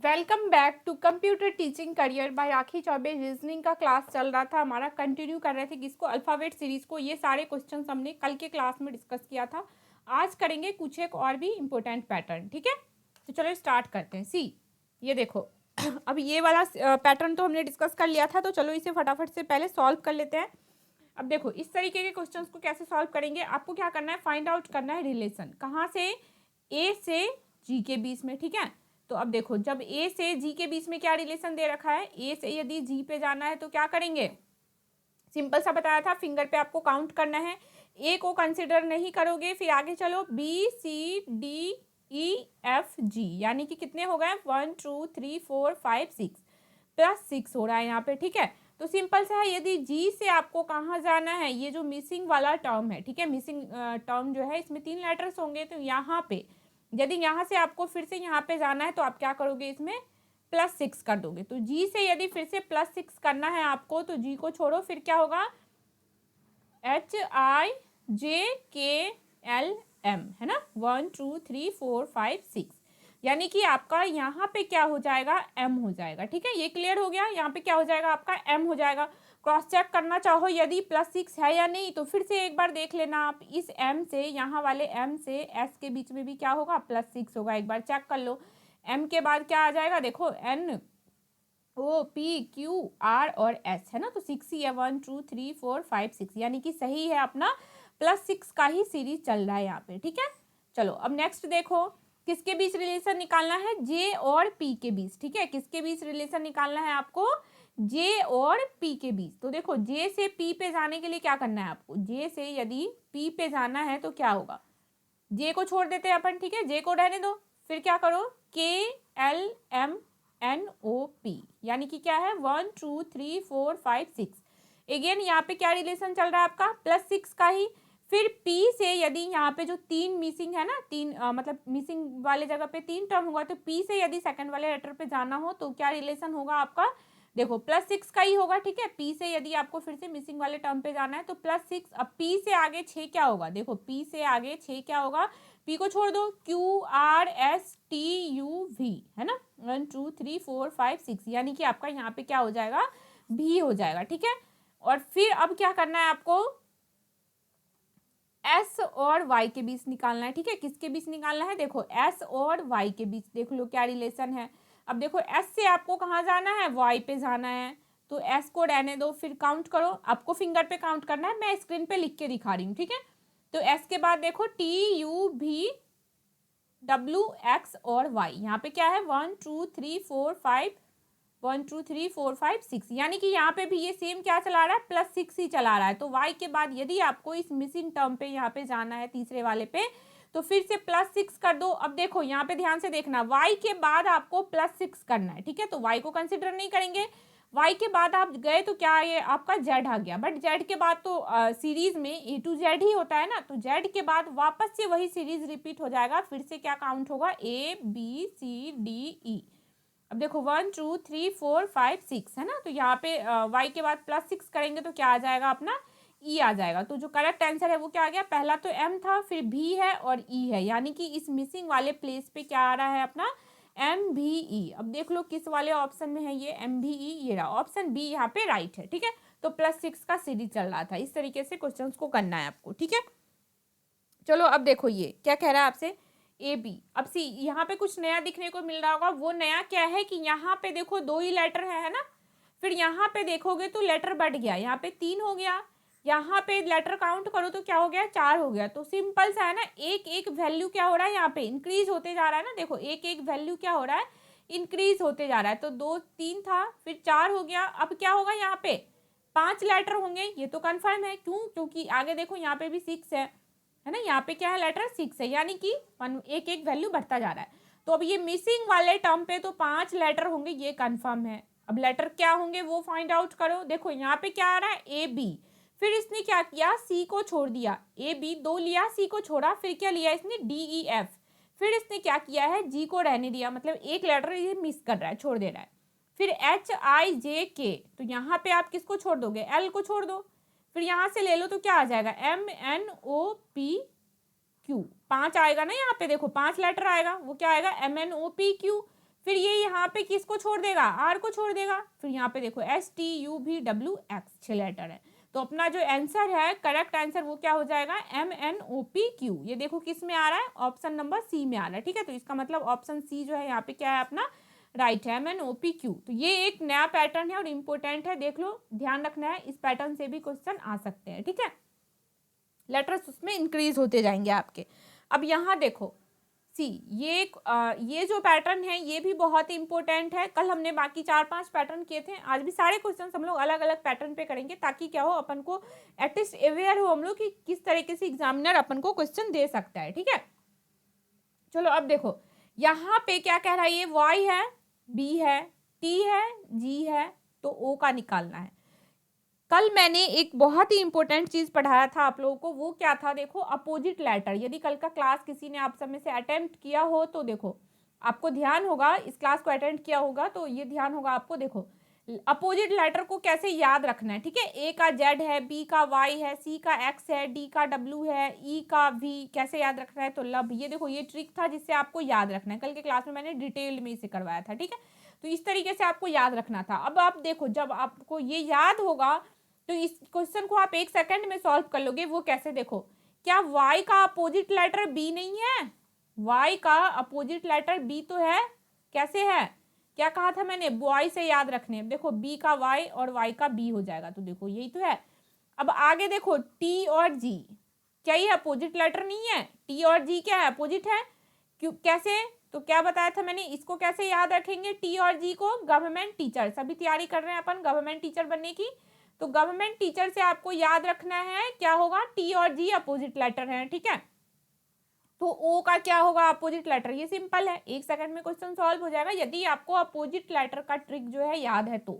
Welcome back to computer teaching career by Rakhi Chaubey. Reasoning का class चल रहा था हमारा, कंटिन्यू कर रहे थे किसको, अल्फ़ाबेट सीरीज़ को। ये सारे क्वेश्चंस हमने कल के क्लास में डिस्कस किया था। आज करेंगे कुछ एक और भी इम्पोर्टेंट पैटर्न, ठीक है। तो चलो स्टार्ट करते हैं। सी ये देखो अब ये वाला पैटर्न तो हमने डिस्कस कर लिया था, तो चलो इसे फटाफट से पहले सॉल्व कर लेते हैं। अब देखो इस तरीके के क्वेश्चन को कैसे सॉल्व करेंगे, आपको क्या करना है, फाइंड आउट करना है रिलेशन कहाँ से, ए से जी के बीच में, ठीक है। तो अब देखो जब ए से जी के बीच में क्या रिलेशन दे रखा है, ए से यदि जी पे जाना है तो क्या करेंगे, सिंपल सा बताया था, फिंगर पे आपको काउंट करना है, ए को कंसिडर नहीं करोगे, फिर आगे चलो B C D E F G, यानी कि कितने हो गए, 1 2 3 4 5 6 +6 हो रहा है यहाँ पे, ठीक है। तो सिंपल सा है, यदि जी से आपको कहाँ जाना है, ये जो मिसिंग वाला टर्म है, ठीक है, मिसिंग टर्म जो है इसमें 3 लेटर्स होंगे, तो यहाँ पे यदि यहाँ से आपको फिर से यहाँ पे जाना है तो आप क्या करोगे, इसमें +6 कर दोगे। तो जी से यदि फिर से +6 करना है आपको, तो जी को छोड़ो, फिर क्या होगा, HIJKLM, है ना, 1 2 3 4 5 6, यानी कि आपका यहाँ पे क्या हो जाएगा, एम हो जाएगा, ठीक है। ये क्लियर हो गया, यहाँ पे क्या हो जाएगा आपका, एम हो जाएगा। क्रॉस चेक करना चाहो यदि +6 है या नहीं, तो फिर से एक बार देख लेना आप, इस एम से, यहाँ वाले एम से एस के बीच में भी क्या होगा, +6 होगा, एक बार चेक कर लो। एम के बाद क्या आ जाएगा, देखो N O P Q R और एस, है ना, तो 6 ही है, 1 2 3 4 5 6, यानी कि सही है अपना, +6 का ही सीरीज चल रहा है यहाँ पे, ठीक है। चलो अब नेक्स्ट देखो, किसके बीच रिलेशन निकालना है, जे और पी के बीच, ठीक है। किसके बीच रिलेशन निकालना है आपको, जे और पी के बीच। तो देखो जे से पी पे जाने के लिए क्या करना है आपको, जे से यदि पी पे जाना है तो क्या होगा, जे को छोड़ देते हैं अपन, ठीक है, जे को रहने दो, फिर क्या करो, KLMNOP, यानी कि क्या है, 1 2 3 4 5 6। अगेन यहाँ पे क्या रिलेशन चल रहा है आपका, +6 का ही। फिर P से यदि यहाँ पे जो 3 मिसिंग है ना, 3 मतलब मिसिंग वाले जगह पे 3 टर्म होगा, तो P से यदि सेकंड वाले लेटर पे जाना हो तो क्या रिलेशन होगा आपका, देखो +6 का ही होगा, ठीक है। P से यदि आपको फिर से मिसिंग वाले टर्म पे जाना है तो +6। अब P से आगे 6 क्या होगा, देखो P से आगे 6 क्या होगा, P को छोड़ दो, QRSTUV, है ना, 1 2 3 4 5 6, यानी कि आपका यहाँ पे क्या हो जाएगा, भी हो जाएगा, ठीक है। और फिर अब क्या करना है आपको, S और Y के बीच निकालना है, ठीक है। किसके बीच निकालना है, देखो S और Y के बीच, देख लो क्या रिलेशन है। अब देखो S से आपको कहाँ जाना है, Y पे जाना है, तो S को रहने दो, फिर काउंट करो, आपको फिंगर पे काउंट करना है, मैं स्क्रीन पे लिख के दिखा रही हूँ, ठीक है। तो S के बाद देखो TUVWX और Y, यहाँ पे क्या है, 1 2 3 4 5 1 2 3 4 5 6, यानी कि यहाँ पे भी ये सेम क्या चला रहा है, +6 ही चला रहा है। तो y के बाद यदि आपको इस मिसिंग टर्म पे यहाँ पे जाना है, तीसरे वाले पे, तो फिर से +6 कर दो। अब देखो यहाँ पे ध्यान से देखना, y के बाद आपको +6 करना है, ठीक है। तो y को कंसिडर नहीं करेंगे, y के बाद आप गए तो क्या, ये आपका z आ गया, बट z के बाद तो सीरीज में A to Z ही होता है ना, तो z के बाद वापस से वही सीरीज रिपीट हो जाएगा, फिर से क्या काउंट होगा, ABCDE। अब देखो 1 2 3 4 5 6, है ना, तो यहाँ पे y के बाद +6 करेंगे तो क्या आ जाएगा अपना, E आ जाएगा। तो जो करेक्ट आंसर है वो क्या आ गया, पहला तो M था, फिर B है और E है, यानी कि इस मिसिंग वाले प्लेस पे क्या आ रहा है अपना, MBE। अब देख लो किस वाले ऑप्शन में है ये MBE, ये रहा ऑप्शन बी यहाँ पे राइट है, ठीक है। तो +6 का सीरीज चल रहा था, इस तरीके से क्वेश्चन को करना है आपको, ठीक है। चलो अब देखो ये क्या कह रहा है आपसे, AB। अब सी यहाँ पे कुछ नया दिखने को मिल रहा होगा, वो नया क्या है कि यहाँ पे देखो 2 ही लेटर है ना, फिर यहाँ पे देखोगे तो लेटर बढ़ गया, यहाँ पे 3 हो गया, यहाँ पे लेटर काउंट करो तो क्या हो गया, 4 हो गया। तो सिंपल सा है ना, एक एक वैल्यू क्या हो रहा है, यहाँ पे इंक्रीज होते जा रहा है ना, देखो एक एक वैल्यू क्या हो रहा है, इंक्रीज होते जा रहा है। तो 2 3 था, फिर 4 हो गया, अब क्या होगा, यहाँ पे 5 लेटर होंगे, ये तो कन्फर्म है, क्यों, क्योंकि आगे देखो यहाँ पे भी 6 है ना, यहाँ पे क्या है, लेटर 6 है, यानी कि एक एक वैल्यू बढ़ता जा रहा है। तो अब ये मिसिंग वाले टर्म पे तो 5 लेटर होंगे, ये कंफर्म है। अब लेटर क्या होंगे वो फाइंड आउट करो, देखो यहाँ पे क्या आ रहा है, AB, फिर इसने क्या किया, C को छोड़ दिया, AB 2 लिया, C को छोड़ा, फिर क्या लिया इसने, DEF, फिर इसने क्या किया है, G को रहने दिया, मतलब एक लेटर ये मिस कर रहा है, छोड़ दे रहा है। फिर HIJK, तो यहाँ पे आप किसको छोड़ दोगे, L को छोड़ दो, फिर यहाँ से ले लो तो क्या आ जाएगा, MNOPQ, 5 आएगा ना, यहाँ पे देखो 5 लेटर आएगा, वो क्या आएगा, MNOPQ। फिर ये यहाँ यहाँ पे किसको छोड़ देगा, आर को छोड़ देगा। फिर यहाँ पे देखो STUVWX 6 लेटर है, तो अपना जो आंसर है, करेक्ट आंसर वो क्या हो जाएगा, MNOPQ। ये देखो किस में आ रहा है, ऑप्शन नंबर सी में आ रहा है, ठीक है। तो इसका मतलब ऑप्शन सी जो है यहाँ पे क्या है अपना राइट है, MNOPQ। तो ये एक नया पैटर्न है और इम्पोर्टेंट है, देख लो, ध्यान रखना है, इस पैटर्न से भी क्वेश्चन आ सकते हैं, ठीक है। लेटर्स उसमें इंक्रीज होते जाएंगे आपके। अब यहाँ देखो सी, ये जो पैटर्न है ये भी बहुत इंपॉर्टेंट है। कल हमने बाकी 4-5 पैटर्न किए थे, आज भी सारे क्वेश्चन हम लोग अलग अलग पैटर्न पे करेंगे, ताकि क्या हो, अपन को एटलीस्ट अवेयर हो हम लोग कि किस तरीके से एग्जामिनर अपन को क्वेश्चन दे सकता है, ठीक है। चलो अब देखो यहाँ पे क्या कह रहा है, ये वाई है, बी है, टी है, जी है, तो ओ का निकालना है। कल मैंने एक बहुत ही इंपॉर्टेंट चीज पढ़ाया था आप लोगों को, वो क्या था, देखो अपोजिट लेटर। यदि कल का क्लास किसी ने आप सब में से अटेम्प्ट किया हो तो देखो आपको ध्यान होगा, इस क्लास को अटेम्प्ट किया होगा तो ये ध्यान होगा आपको, देखो अपोजिट लेटर को कैसे याद रखना है, ठीक है। ए का जेड है, बी का वाई है, सी का एक्स है, डी का डब्ल्यू है, ई का वी, कैसे याद रखना है, तो लब। ये देखो ये ट्रिक था जिससे आपको याद रखना है, कल के क्लास में मैंने डिटेल में इसे करवाया था, ठीक है। तो इस तरीके से आपको याद रखना था। अब आप देखो जब आपको ये याद होगा तो इस क्वेश्चन को आप 1 सेकंड में सॉल्व कर लोगे। वो कैसे, देखो, क्या y का अपोजिट लेटर b नहीं है, y का अपोजिट लेटर b तो है, कैसे है, क्या कहा था मैंने, y से याद रखने। देखो b का y और y का b हो जाएगा, तो देखो यही तो है। अब आगे देखो t और g, क्या ये अपोजिट लेटर नहीं है, t और g क्या है, अपोजिट है, क्यों, कैसे, तो क्या बताया था मैंने, इसको कैसे याद रखेंगे, t और g को, गवर्नमेंट टीचर, सभी तैयारी कर रहे हैं अपन गवर्नमेंट टीचर बनने की, तो गवर्नमेंट टीचर से आपको याद रखना है क्या होगा, टी और जी अपोजिट लेटर है, ठीक है। तो ओ का क्या होगा, अपोजिट लेटर, ये सिंपल है, 1 सेकंड में क्वेश्चन सॉल्व हो जाएगा यदि आपको अपोजिट लेटर का ट्रिक जो है याद है तो।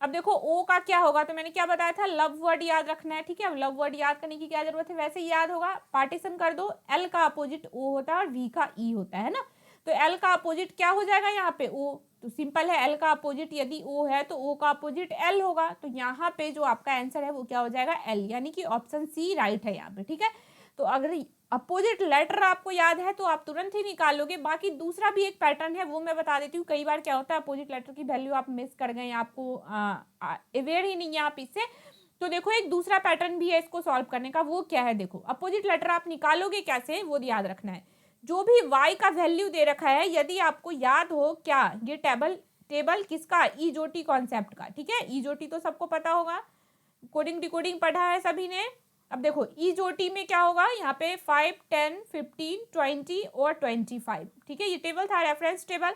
अब देखो ओ का क्या होगा, तो मैंने क्या बताया था, लव वर्ड याद रखना है, ठीक है। लव वर्ड याद करने की क्या जरूरत है, वैसे ही याद होगा, पार्टीशन कर दो, एल का अपोजिट ओ होता है और वी का ई होता है ना, तो एल का अपोजिट क्या हो जाएगा यहाँ पे, ओ, तो सिंपल है, एल का अपोजिट यदि ओ है तो ओ का अपोजिट एल होगा, तो यहाँ पे जो आपका आंसर है वो क्या हो जाएगा, एल, यानी कि ऑप्शन सी राइट है यहाँ पे, ठीक है। तो अगर अपोजिट लेटर आपको याद है तो आप तुरंत ही निकालोगे। बाकी दूसरा भी एक पैटर्न है वो मैं बता देती हूँ, कई बार क्या होता है अपोजिट लेटर की वैल्यू आप मिस कर गए, आपको अवेयर ही नहीं है आप इससे, तो देखो एक दूसरा पैटर्न भी है इसको सॉल्व करने का, वो क्या है, देखो अपोजिट लेटर आप निकालोगे कैसे वो याद रखना है। जो भी y का वैल्यू दे रखा है, यदि आपको याद हो क्या, ये टेबल किसका, ईजोटी कॉन्सेप्ट का, ठीक है। ईजोटी तो सबको पता होगा, कोडिंग डिकोडिंग पढ़ा है सभी ने। अब देखो ईजोटी में क्या होगा, यहाँ पे 5, 10, 15, 20 और 25, ठीक है, ये टेबल था, रेफरेंस टेबल।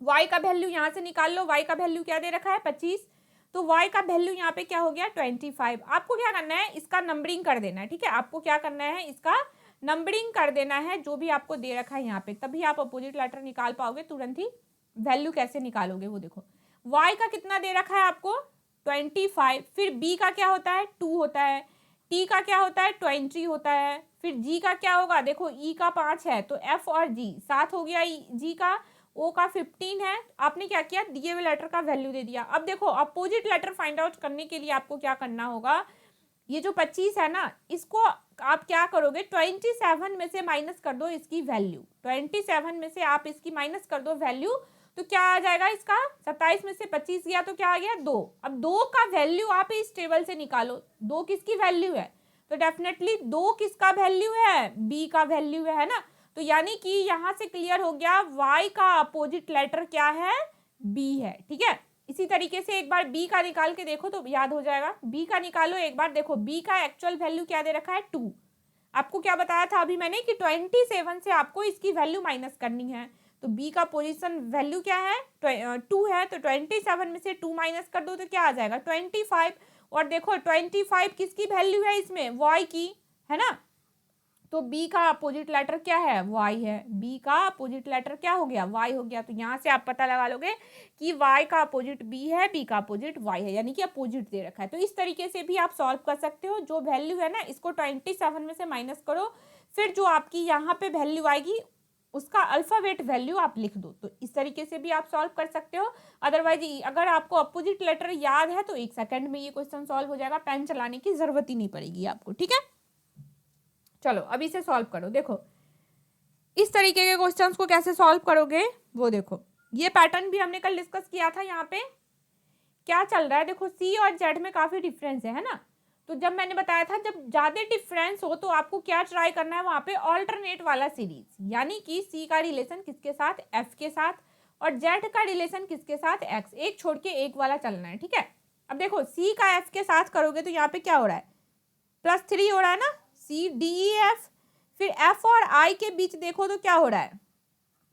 y का वैल्यू यहाँ से निकाल लो, y का वैल्यू क्या दे रखा है, 25, तो y का वैल्यू यहाँ पे क्या हो गया, 25। आपको क्या करना है, इसका नंबरिंग कर देना है, ठीक है, आपको क्या करना है, इसका नंबरिंग कर देना है जो भी आपको दे रखा है यहाँ पे, तभी आप अपोजिट लेटर निकाल पाओगे तुरंत ही। वैल्यू कैसे निकालोगे वो देखो, y का कितना दे रखा है आपको, 25, फिर b का क्या होता है, 2 होता है, t का क्या होता है, 20 होता है, फिर g का क्या होगा, देखो e का 5 है तो f और g 7 हो गया, g का, o का 15 है। आपने क्या किया, दिए हुए लेटर का वैल्यू दे दिया। अब देखो अपोजिट लेटर फाइंड आउट करने के लिए आपको क्या करना होगा, ये जो 25 है ना, इसको आप क्या करोगे, 27 में से माइनस कर दो इसकी वैल्यू, 27 में से आप इसकी माइनस कर दो वैल्यू, तो क्या आ जाएगा इसका, 27 में से 25 गया तो क्या आ गया, 2। अब 2 का वैल्यू आप इस टेबल से निकालो, 2 किसकी वैल्यू है, तो डेफिनेटली 2 किसका वैल्यू है, बी का वैल्यू है ना। तो यानी कि यहां से क्लियर हो गया y का अपोजिट लेटर क्या है, b है, ठीक है। इसी तरीके से एक बार b का निकाल के देखो तो याद हो जाएगा, b का निकालो एक बार, देखो b का एक्चुअल वैल्यू क्या दे रखा है, 2। आपको क्या बताया था अभी मैंने कि 27 से आपको इसकी वैल्यू माइनस करनी है, तो b का पोजीशन वैल्यू क्या है, 2 है, तो 27 में से 2 माइनस कर दो तो क्या आ जाएगा, 25। और देखो 25 किसकी वैल्यू है इसमें, y की, है ना, तो b का अपोजिट लेटर क्या है, y है, b का अपोजिट लेटर क्या हो गया, y हो गया। तो यहाँ से आप पता लगा लोगे कि y का अपोजिट b है, b का अपोजिट y है, यानी कि अपोजिट दे रखा है। तो इस तरीके से भी आप सॉल्व कर सकते हो, जो वैल्यू है ना इसको 27 में से माइनस करो, फिर जो आपकी यहाँ पे वैल्यू आएगी उसका अल्फाबेट वैल्यू आप लिख दो, तो इस तरीके से भी आप सॉल्व कर सकते हो। अदरवाइज अगर आपको अपोजिट लेटर याद है तो 1 सेकंड में ये क्वेश्चन सॉल्व हो जाएगा, पेन चलाने की जरूरत ही नहीं पड़ेगी आपको, ठीक है। चलो अब इसे सॉल्व करो, देखो इस तरीके के क्वेश्चंस को कैसे सॉल्व करोगे वो देखो। ये पैटर्न भी हमने कल डिस्कस किया था। यहाँ पे क्या चल रहा है, देखो सी और जेड में काफी डिफरेंस है ना। तो जब मैंने बताया था जब ज्यादा डिफरेंस हो तो आपको क्या ट्राई करना है, वहां पे ऑल्टरनेट वाला सीरीज, यानी कि सी का रिलेशन किसके साथ, एफ के साथ, और जेड का रिलेशन किसके साथ, एक्स, एक छोड़ के एक वाला चलना है, ठीक है। अब देखो सी का एफ के साथ करोगे तो यहाँ पे क्या हो रहा है, +3 हो रहा है ना, सी डी ई एफ। फिर एफ और आई के बीच देखो तो क्या हो रहा है,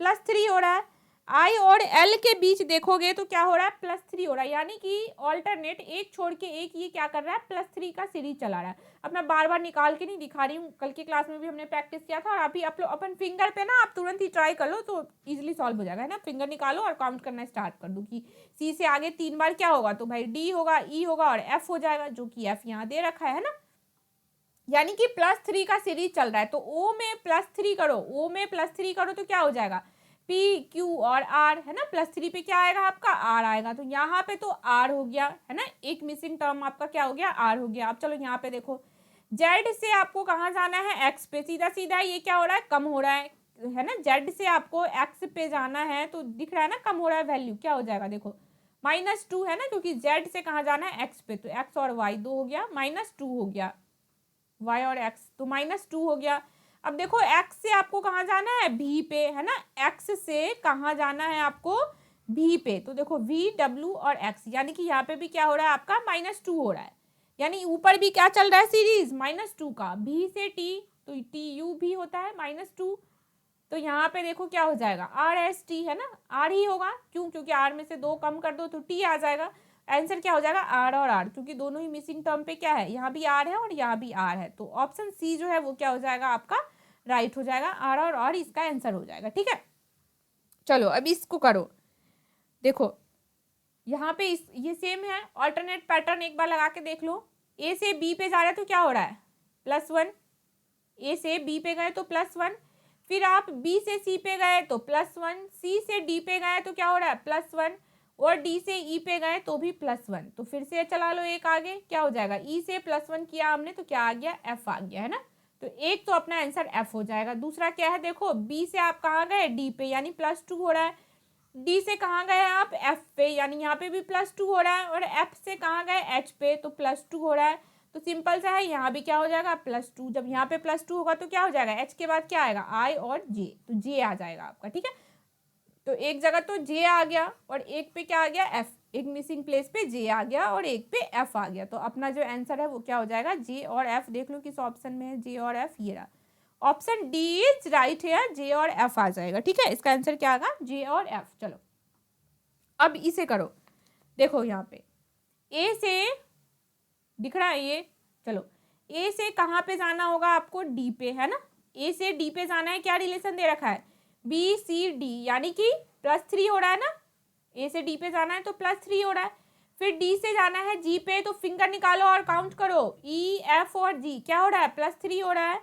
+3 हो रहा है। आई और एल के बीच देखोगे तो क्या हो रहा है, +3 हो रहा है। यानी कि ऑल्टरनेट एक छोड़ के एक ये क्या कर रहा है, +3 का सीरीज चला रहा है। अब मैं बार बार निकाल के नहीं दिखा रही हूँ, कल की क्लास में भी हमने प्रैक्टिस किया था, और अभी आप लोग अपन फिंगर पे ना आप तुरंत ही ट्राई कर लो तो इजिली सॉल्व हो जाएगा, है ना। फिंगर निकालो और काउंट करना स्टार्ट कर दो कि सी से आगे 3 बार क्या होगा, तो भाई डी होगा, ई होगा और एफ हो जाएगा, जो कि एफ यहाँ दे रखा है ना। यानी कि +3 का सीरीज चल रहा है। तो ओ में +3 करो, ओ में +3 करो तो क्या हो जाएगा, पी क्यू और आर, है ना। +3 पे क्या आएगा आपका, आर आएगा। तो यहाँ पे तो आर हो गया, है ना, एक मिसिंग टर्म आपका क्या हो गया, आर हो गया। अब चलो यहाँ पे देखो, जेड से आपको कहाँ जाना है, एक्स पे, सीधा सीधा ये क्या हो रहा है, कम हो रहा है ना। जेड से आपको एक्स पे जाना है तो दिख रहा है ना, कम हो रहा है वैल्यू, क्या हो जाएगा देखो -2 है ना, क्योंकि जेड से कहाँ जाना है, एक्स पे, तो एक्स और वाई 2 हो गया, -2 हो गया, y और x तो -2 हो गया। अब देखो x से आपको कहाँ जाना है, v पे, है ना। x से कहाँ जाना है आपको, v पे, तो देखो v w और x, यानी कि यहाँ पे भी क्या हो रहा है आपका -2 हो रहा है। यानी ऊपर भी क्या चल रहा है सीरीज, -2 का, v से t तो t u भी होता है -2। तो यहाँ पे देखो क्या हो जाएगा, r s t, है ना, r ही होगा, क्यों, क्योंकि r में से 2 कम कर दो तो t आ जाएगा। आंसर क्या हो जाएगा, आर और आर, क्योंकि दोनों ही मिसिंग टर्म पे क्या है, यहाँ भी आर है और यहाँ भी आर है। तो ऑप्शन सी जो है वो क्या हो जाएगा आपका, राइट हो जाएगा, आर और आर इसका आंसर हो जाएगा, ठीक है। चलो अब इसको करो, देखो यहाँ पे ये सेम है, ऑल्टरनेट पैटर्न एक बार लगा के देख लो। ए से बी पे जा रहा है तो क्या हो रहा है, +1, ए से बी पे गए तो +1, फिर आप बी से सी पे गए तो +1, सी से डी पे गए तो क्या हो रहा है, +1, और डी से ई पे गए तो भी +1। तो फिर से चला लो एक आगे, क्या हो जाएगा, ई से +1 किया हमने तो क्या आ गया, एफ आ गया, है ना। तो एक तो अपना आंसर एफ हो जाएगा। दूसरा क्या है, देखो बी से आप कहाँ गए, डी पे, यानी +2 हो रहा है। डी से कहाँ गए आप, एफ पे, यानी यहाँ पे भी +2 हो रहा है। और एफ से कहाँ गए, एच पे, तो +2 हो रहा है। तो सिंपल सा है, यहाँ भी क्या हो जाएगा, +2। जब यहाँ पे +2 होगा तो क्या हो जाएगा, एच के बाद क्या आएगा, आई और जे, तो जे आ जाएगा आपका, ठीक है। तो एक जगह तो जे आ गया और एक पे क्या आ गया, एफ, एक मिसिंग प्लेस पे जे आ गया और एक पे एफ आ गया। तो अपना जो आंसर है वो क्या हो जाएगा, जे और एफ। देख लो किस ऑप्शन में है जे और एफ, ये रहा ऑप्शन डी इज राइट है, जे और एफ आ जाएगा, ठीक है। इसका आंसर क्या आएगा, जे और एफ। चलो अब इसे करो, देखो यहाँ पे ए से दिख रहा है ये, चलो ए से कहाँ पे जाना होगा आपको, डी पे, है ना। ए से डी पे जाना है, क्या रिलेशन दे रखा है, बी सी डी, यानी कि +3 हो रहा है ना। ए से डी पे जाना है तो +3 हो रहा है। फिर डी से जाना है जी पे, तो फिंगर निकालो और काउंट करो, ई एफ और जी, क्या हो रहा है, +3 हो रहा है।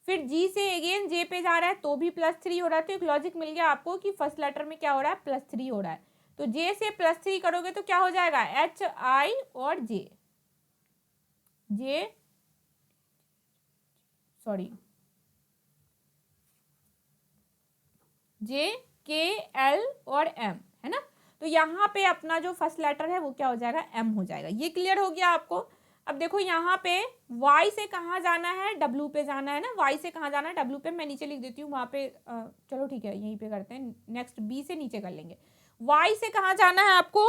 फिर जी से अगेन जे पे जा रहा है तो भी +3 हो रहा है। तो एक लॉजिक मिल गया आपको कि फर्स्ट लेटर में क्या हो रहा है, +3 हो रहा है। तो जे से +3 करोगे तो क्या हो जाएगा, एच आई और जे, जे सॉरी जे के एल और एम, है ना। तो यहाँ पे अपना जो फर्स्ट लेटर है वो क्या हो जाएगा, एम हो जाएगा। ये क्लियर हो गया आपको। अब देखो यहाँ पे y से कहाँ जाना है, w पे जाना है ना। y से कहाँ जाना है, w पे, मैं नीचे लिख देती हूँ वहाँ पे, चलो ठीक है यहीं पे करते हैं, नेक्स्ट b से नीचे कर लेंगे। y से कहाँ जाना है आपको,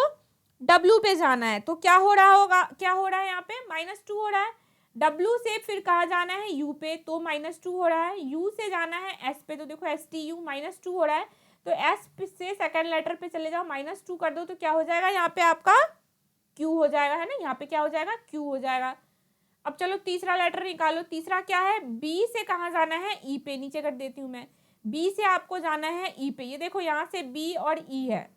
w पे जाना है। तो क्या हो रहा होगा, क्या हो रहा है यहाँ पे, -2 हो रहा है। W से फिर कहाँ जाना है, U पे, तो -2 हो रहा है। U से जाना है S पे, तो देखो STU -2 हो रहा है। तो S से सेकंड लेटर पे चले जाओ, -2 कर दो तो क्या हो जाएगा यहाँ पे आपका Q हो जाएगा, है ना। यहाँ पे क्या हो जाएगा, Q हो जाएगा। अब चलो तीसरा लेटर निकालो। तीसरा क्या है, B से कहाँ जाना है, E पे, नीचे कर देती हूँ मैं। B से आपको जाना है E पे, ये देखो यहाँ से B और E है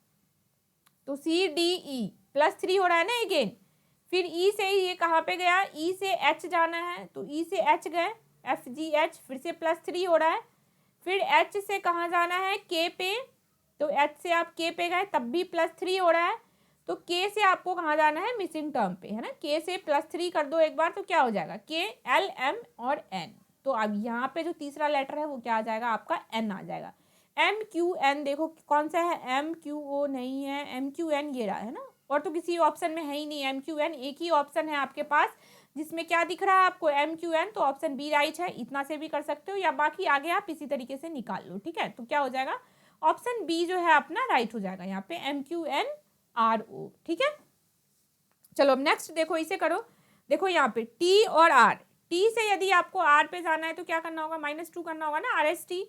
तो CDE, +3 हो रहा है ना अगेन। फिर ई से ये कहाँ पे गया, ई से एच जाना है तो ई से एच गए, FGH, फिर से +3 हो रहा है। फिर एच से कहाँ जाना है, के पे, तो एच से आप के पे गए तब भी +3 हो रहा है। तो के से आपको कहाँ जाना है, मिसिंग टर्म पे, है ना। के से +3 कर दो एक बार तो क्या हो जाएगा, के एल एम और एन। तो अब यहाँ पे जो तीसरा लेटर है वो क्या आ जाएगा आपका, एन आ जाएगा। MQN देखो कौन सा है, MQO नहीं है, MQN ये रहा है ना, और तो किसी ऑप्शन में है ही नहीं MQN, एक ही ऑप्शन है आपके पास जिसमें क्या दिख रहा है आपको MQN, तो ऑप्शन बी राइट है। इतना से भी कर सकते हो या बाकी आगे आप इसी तरीके से निकाल लो, ठीक है। तो क्या हो जाएगा, ऑप्शन बी जो है अपना राइट हो जाएगा यहाँ पे MQNRO, ठीक है। चलो अब नेक्स्ट देखो, इसे करो। देखो यहाँ पे T और R, T से यदि आपको R पे जाना है तो क्या करना होगा, -2 करना होगा ना, RST।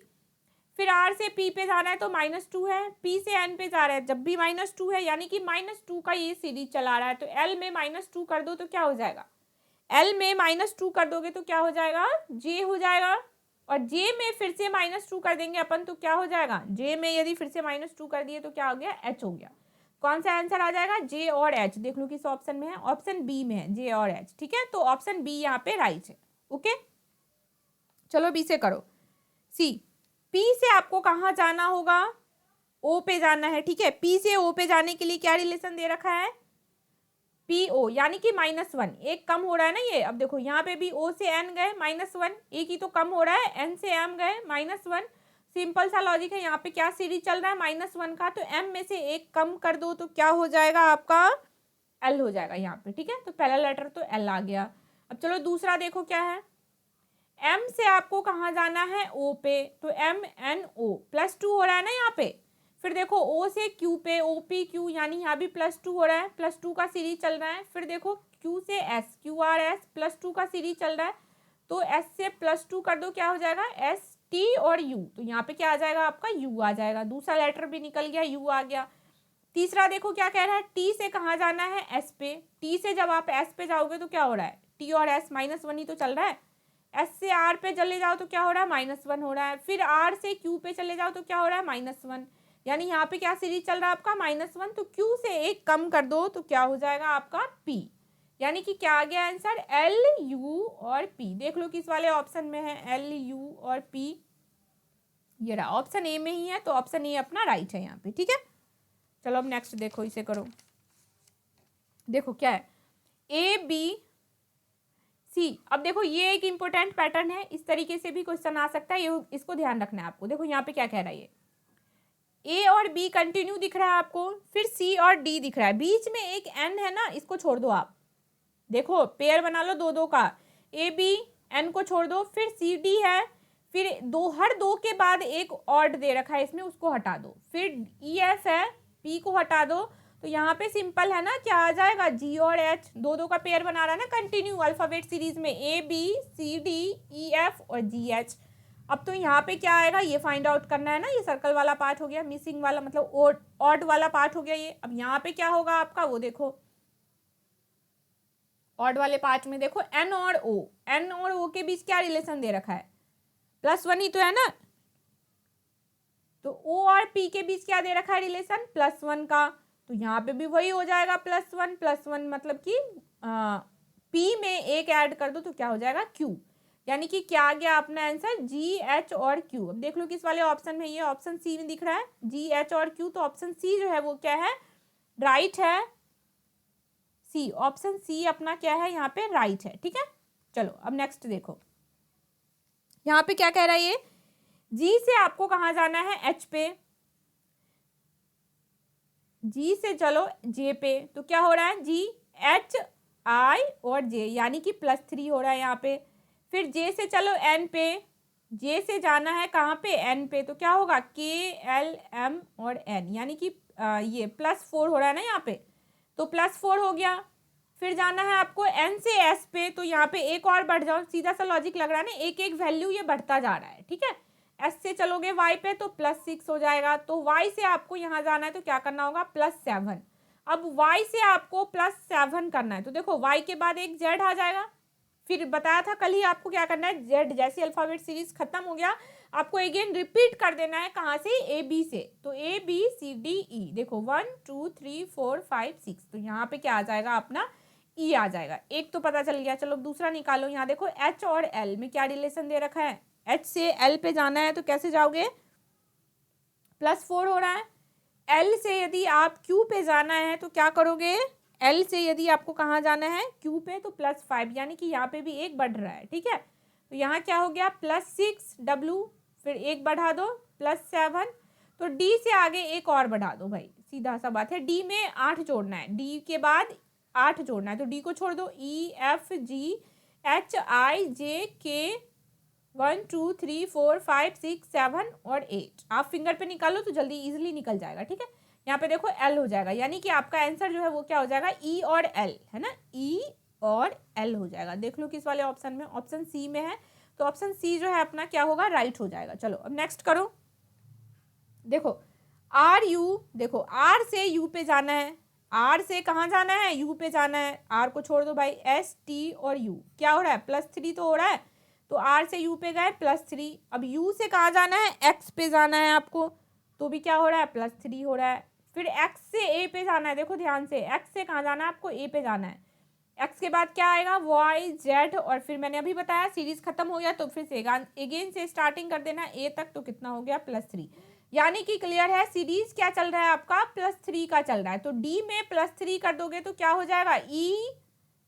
फिर R से P पे जाना है तो -2 है, P से N पे जा रहा है जब भी -2 है, यानी कि -2 का ये सीरीज चला रहा है। तो L में -2 कर दो तो क्या हो जाएगा, L में -2 कर दोगे तो क्या हो जाएगा, J हो जाएगा। और J में फिर से -2 कर देंगे अपन तो क्या हो जाएगा, J में यदि फिर से -2 कर दिए तो क्या हो गया, H हो गया। कौन सा आंसर आ जाएगा, J और H। देख लो किस ऑप्शन में है, ऑप्शन बी में है J और H, ठीक है। तो ऑप्शन बी यहाँ पे राइट है, ओके। चलो बी से करो। सी, P से आपको कहाँ जाना होगा, O पे जाना है, ठीक है। P से O पे जाने के लिए क्या रिलेशन दे रखा है, PO, यानी कि -1, एक कम हो रहा है ना ये। अब देखो यहाँ पे भी O से N गए -1, एक ही तो कम हो रहा है, N से M गए -1। सिंपल सा लॉजिक है। यहाँ पे क्या सीरीज चल रहा है -1 का, तो M में से एक कम कर दो तो क्या हो जाएगा आपका, L हो जाएगा यहाँ पे, ठीक है। तो पहला लेटर तो L आ गया। अब चलो दूसरा देखो क्या है, M से आपको कहाँ जाना है, O पे, तो MNO, +2 हो रहा है ना यहाँ पे। फिर देखो O से Q पे, OPQ, यानी यहाँ भी +2 हो रहा है, +2 का सीरीज चल रहा है। फिर देखो Q से S, QRS, +2 का सीरीज चल रहा है, तो S से +2 कर दो, क्या हो जाएगा, ST और U, तो यहाँ पे क्या आ जाएगा आपका, U आ जाएगा। दूसरा लेटर भी निकल गया, U आ गया। तीसरा देखो क्या कह रहा है, T से कहाँ जाना है, S पे। T से जब आप S पे जाओगे तो क्या हो रहा है, T और S -1 ही तो चल रहा है। S से R पे चले जाओ तो क्या हो रहा है, -1 हो रहा है। फिर R से Q पे चले जाओ तो क्या हो रहा है, -1, यानी यहाँ पे क्या सीरीज चल रहा है आपका, -1। तो Q से एक कम कर दो तो क्या हो जाएगा आपका P, यानी कि क्या आ गया आंसर, L, U और P। देख लो किस वाले ऑप्शन में है, L, U और P, ये रहा ऑप्शन ए में ही है, तो ऑप्शन ए अपना राइट है यहाँ पे, ठीक है। चलो अब नेक्स्ट देखो, इसे करो। देखो क्या है, ABC। अब देखो ये एक इंपॉर्टेंट पैटर्न है, इस तरीके से भी क्वेश्चन आ सकता है, ये इसको ध्यान रखना है आपको। देखो यहाँ पे क्या कह रहा है, ये A और B कंटिन्यू दिख रहा है आपको, फिर C और D दिख रहा है, बीच में एक N है ना, इसको छोड़ दो आप। देखो पेयर बना लो दो दो का, AB, N को छोड़ दो, फिर CD है, फिर हर दो के बाद एक ऑड दे रखा है इसमें, उसको हटा दो। फिर EF है, P को हटा दो, तो यहाँ पे सिंपल है ना, क्या आ जाएगा, G और H, दो दो का पेयर बना रहा है ना कंटिन्यू अल्फाबेट सीरीज में, ABCDEF और GH। अब तो यहाँ पे क्या आएगा, ये फाइंड आउट करना है ना, ये सर्कल वाला पार्ट हो गया, मिसिंग वाला मतलब ऑड वाला पार्ट हो गया ये। अब यहाँ पे क्या होगा आपका, वो देखो ऑड वाले पार्ट में देखो N और O के बीच क्या रिलेशन दे रखा है, +1 ही तो है ना। तो O और P के बीच क्या दे रखा है रिलेशन, +1 का, तो यहाँ पे भी वही हो जाएगा, +1 मतलब कि P में एक ऐड कर दो तो क्या हो जाएगा, Q, यानी कि क्या आ गया अपना आंसर, GH और Q। अब देख लो किस वाले ऑप्शन में, ये ऑप्शन सी में दिख रहा है GH और Q, तो ऑप्शन सी जो है वो क्या है, राइट है। सी, ऑप्शन सी अपना क्या है यहाँ पे, राइट है, ठीक है। चलो अब नेक्स्ट देखो, यहाँ पे क्या कह रहा है ये, G से आपको कहाँ जाना है, H पे, G से चलो J पे, तो क्या हो रहा है, G, H, I और J, यानी कि +3 हो रहा है यहाँ पे। फिर J से चलो N पे, J से जाना है कहाँ पे, N पे, तो क्या होगा, K, L, M और N, यानी कि ये +4 हो रहा है ना यहाँ पे, तो +4 हो गया। फिर जाना है आपको N से S पे, तो यहाँ पे एक और बढ़ जाओ, सीधा सा लॉजिक लग रहा है ना, एक एक वैल्यू ये बढ़ता जा रहा है, ठीक है। S से चलोगे Y पे तो +6 हो जाएगा, तो Y से आपको यहाँ जाना है तो क्या करना होगा, +7। अब Y से आपको +7 करना है, तो देखो Y के बाद एक Z आ जाएगा। फिर बताया था कल ही आपको क्या करना है, Z जैसे अल्फाबेट सीरीज खत्म हो गया, आपको अगेन रिपीट कर देना है, कहाँ से, AB से। तो ABCDE, देखो 1 2 3 4 5 6, तो यहाँ पे क्या आ जाएगा अपना, E आ जाएगा। एक तो पता चल गया, चलो दूसरा निकालो। यहाँ देखो H और L में क्या रिलेशन दे रखा है, H से L पे जाना है तो कैसे जाओगे, +4 हो रहा है। L से यदि आप Q पे जाना है तो क्या करोगे, L से यदि आपको कहाँ जाना है, Q पे, तो +5, यानी कि यहाँ पे भी एक बढ़ रहा है, ठीक है। तो यहाँ क्या हो गया, +6 W, फिर एक बढ़ा दो, +7 तो डी से आगे एक और बढ़ा दो भाई, सीधा सा बात है। डी में 8 जोड़ना है, डी के बाद 8 जोड़ना है, तो डी को छोड़ दो। ई एफ जी एच आई जे के 1 2 3 4 5 6 7 और 8 आप फिंगर पे निकालो तो जल्दी इजीली निकल जाएगा, ठीक है। यहाँ पे देखो एल हो जाएगा, यानी कि आपका आंसर जो है वो क्या हो जाएगा, ई और एल, है ना, ई और एल हो जाएगा। देख लो किस वाले ऑप्शन में, ऑप्शन सी में है, तो ऑप्शन सी जो है अपना क्या होगा, राइट हो जाएगा। चलो अब नेक्स्ट करो। देखो आर यू, देखो आर से यू पे जाना है, आर से कहाँ जाना है, यू पे जाना है, आर को छोड़ दो भाई, एस टी और यू क्या हो रहा है, +3 तो हो रहा है, तो आर से यू पे गए +3। अब यू से कहाँ जाना है, एक्स पे जाना है आपको, तो भी क्या हो रहा है, +3 हो रहा है। फिर एक्स से ए पे जाना है, देखो ध्यान से, एक्स से कहाँ जाना है आपको, ए पे जाना है। एक्स के बाद क्या आएगा, वाई जेड, और फिर मैंने अभी बताया सीरीज खत्म हो गया तो फिर से अगेन से स्टार्टिंग कर देना ए तक, तो कितना हो गया, +3। यानी कि क्लियर है, सीरीज क्या चल रहा है आपका, +3 का चल रहा है। तो डी में +3 कर दोगे तो क्या हो जाएगा, ई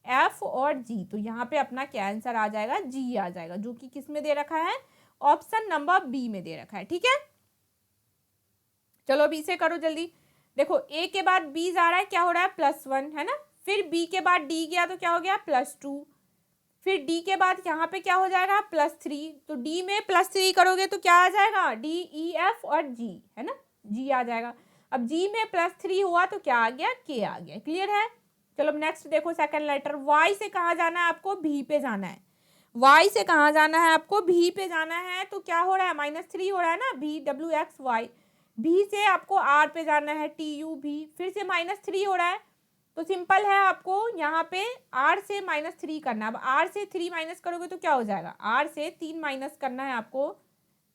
एफ और जी, तो यहाँ पे अपना क्या आंसर आ जाएगा, जी आ जाएगा, जो कि किस में दे रखा है, ऑप्शन नंबर बी में दे रखा है, ठीक है। चलो बी से करो जल्दी। देखो ए के बाद बी जा रहा है, क्या हो रहा है, +1, है ना। फिर बी के बाद डी गया तो क्या हो गया, +2। फिर डी के बाद यहाँ पे क्या हो जाएगा, +3, तो डी में +3 करोगे तो क्या आ जाएगा, डी ई एफ और जी, है ना, जी आ जाएगा। अब जी में +3 हुआ तो क्या आ गया, के आ गया। क्लियर है। चलो अब नेक्स्ट देखो, सेकंड लेटर वाई से कहाँ जाना है आपको, भी पे जाना है। वाई से कहाँ जाना है आपको, भी पे जाना है, तो क्या हो रहा है, -3 हो रहा है ना, भी डब्ल्यू एक्स वाई। भी से आपको आर पे जाना है, टी यू भी, फिर से -3 हो रहा है, तो सिंपल है, आपको यहाँ पे आर से -3 करना है। अब आर से 3 माइनस करोगे तो क्या हो जाएगा, आर से 3 माइनस करना है आपको,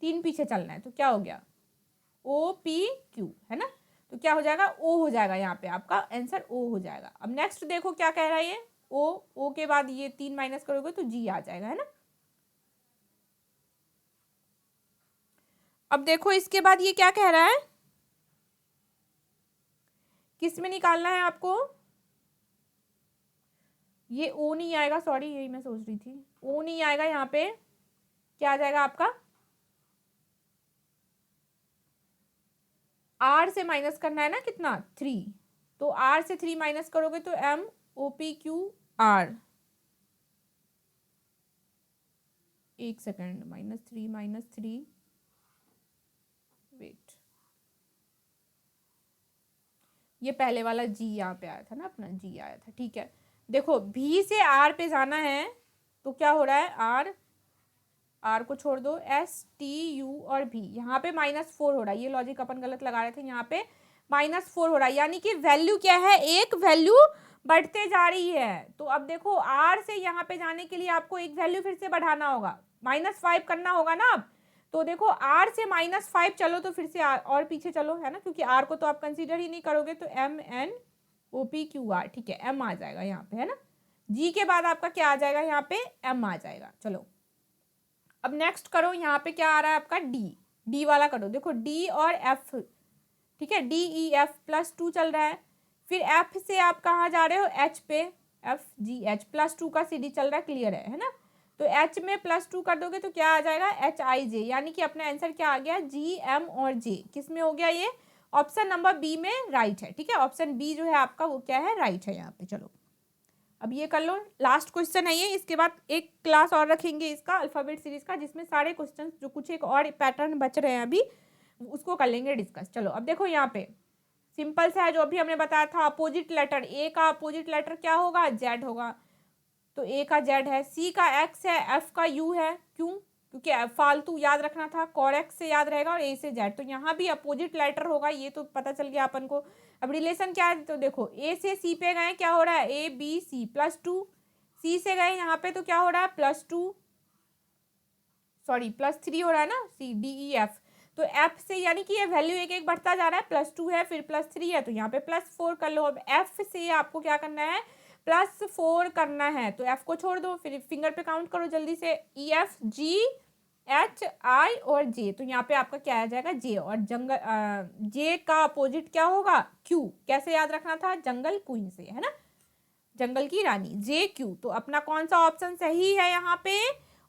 3 पीछे चलना है, तो क्या हो गया, ओ पी क्यू, है ना, तो क्या हो जाएगा, ओ हो जाएगा, यहाँ पे आपका आंसर ओ हो जाएगा। अब नेक्स्ट देखो क्या कह रहा है ये, ओ के बाद ये 3 माइनस करोगे तो जी आ जाएगा, है ना। अब देखो इसके बाद ये क्या कह रहा है, किस में निकालना है आपको, ये ओ नहीं आएगा, सॉरी यही मैं सोच रही थी, ओ नहीं आएगा, यहाँ पे क्या आ जाएगा आपका, आर से माइनस करना है ना, कितना 3, तो आर से 3 माइनस करोगे तो M O P Q R, एक सेकेंड, -3 वेट, ये पहले वाला जी यहाँ पे आया था ना, अपना जी आया था, ठीक है। देखो भी से आर पे जाना है तो क्या हो रहा है, आर को छोड़ दो, एस टी यू और भी, यहाँ पे -4 हो रहा है, ये लॉजिक अपन गलत लगा रहे थे, यहाँ पे -4 हो रहा है, यानी कि वैल्यू क्या है, एक वैल्यू बढ़ते जा रही है। तो अब देखो आर से यहाँ पे जाने के लिए आपको एक वैल्यू फिर से बढ़ाना होगा, -5 करना होगा ना। अब तो देखो आर से -5 चलो तो फिर से और पीछे चलो, है ना, क्योंकि आर को तो आप कंसीडर ही नहीं करोगे, तो M N O P Q R, ठीक है, एम आ जाएगा यहाँ पे, है ना। जी के बाद आपका क्या आ जाएगा, यहाँ पे एम आ जाएगा। चलो अब नेक्स्ट करो, यहाँ पे क्या आ रहा है आपका, डी वाला करो। देखो डी और एफ, ठीक है, डी ई एफ +2 चल रहा है, फिर एफ से आप कहाँ जा रहे हो, एच पे, एफ जी एच +2 का सी डी चल रहा है, क्लियर है ना। तो एच में +2 कर दोगे तो क्या आ जाएगा, एच आई जे, यानी कि अपना आंसर क्या आ गया, जी एम और जे, किस में हो गया, ये ऑप्शन नंबर बी में राइट है, ठीक है, ऑप्शन बी जो है आपका वो क्या है, राइट है यहाँ पे। चलो अब ये कर लो, लास्ट क्वेश्चन है ये, इसके बाद एक क्लास और रखेंगे इसका अल्फाबेट सीरीज का, जिसमें सारे क्वेश्चन जो कुछ एक और पैटर्न बच रहे हैं अभी, उसको कर लेंगे डिस्कस। चलो अब देखो यहाँ पे सिंपल सा है, जो अभी हमने बताया था, अपोजिट लेटर, ए का अपोजिट लेटर क्या होगा, जेड होगा, तो ए का जेड है, सी का एक्स है, एफ का यू है, क्यों, क्योंकि फालतू याद रखना था, कॉरेक्स से याद रहेगा, और ए से जेड, तो यहाँ भी अपोजिट लेटर होगा, ये तो पता चल गया अपन को। अब रिलेशन क्या है, तो देखो ए से सी पे गए, क्या हो रहा है, ए बी सी +2, सी से गए यहाँ पे तो क्या हो रहा है, +2, सॉरी +3 हो रहा है ना, सी डी ई एफ, तो एफ से, यानी कि ये वैल्यू एक एक बढ़ता जा रहा है, +2 है, फिर +3 है, तो यहाँ पे +4 कर लो। अब एफ से आपको क्या करना है, +4 करना है, तो एफ को छोड़ दो, फिर फिंगर पे काउंट करो जल्दी से, ई एफ जी एच आई और जे, तो यहाँ पे आपका क्या आ जाएगा, जे, और जे का अपोजिट क्या होगा, क्यू, कैसे याद रखना था, जंगल क्वीन से, है ना, जंगल की रानी, जे क्यू, तो अपना कौन सा ऑप्शन सही है यहाँ पे,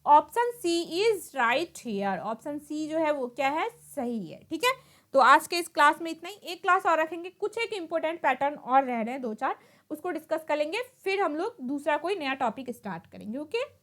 option C is right here, option C जो है वो क्या है, सही है, ठीक है। तो आज के इस क्लास में इतना ही, एक क्लास और रखेंगे, कुछ एक इंपॉर्टेंट पैटर्न और रह रहे हैं 2-4, उसको डिस्कस कर लेंगे, फिर हम लोग दूसरा कोई नया टॉपिक स्टार्ट करेंगे। ओके।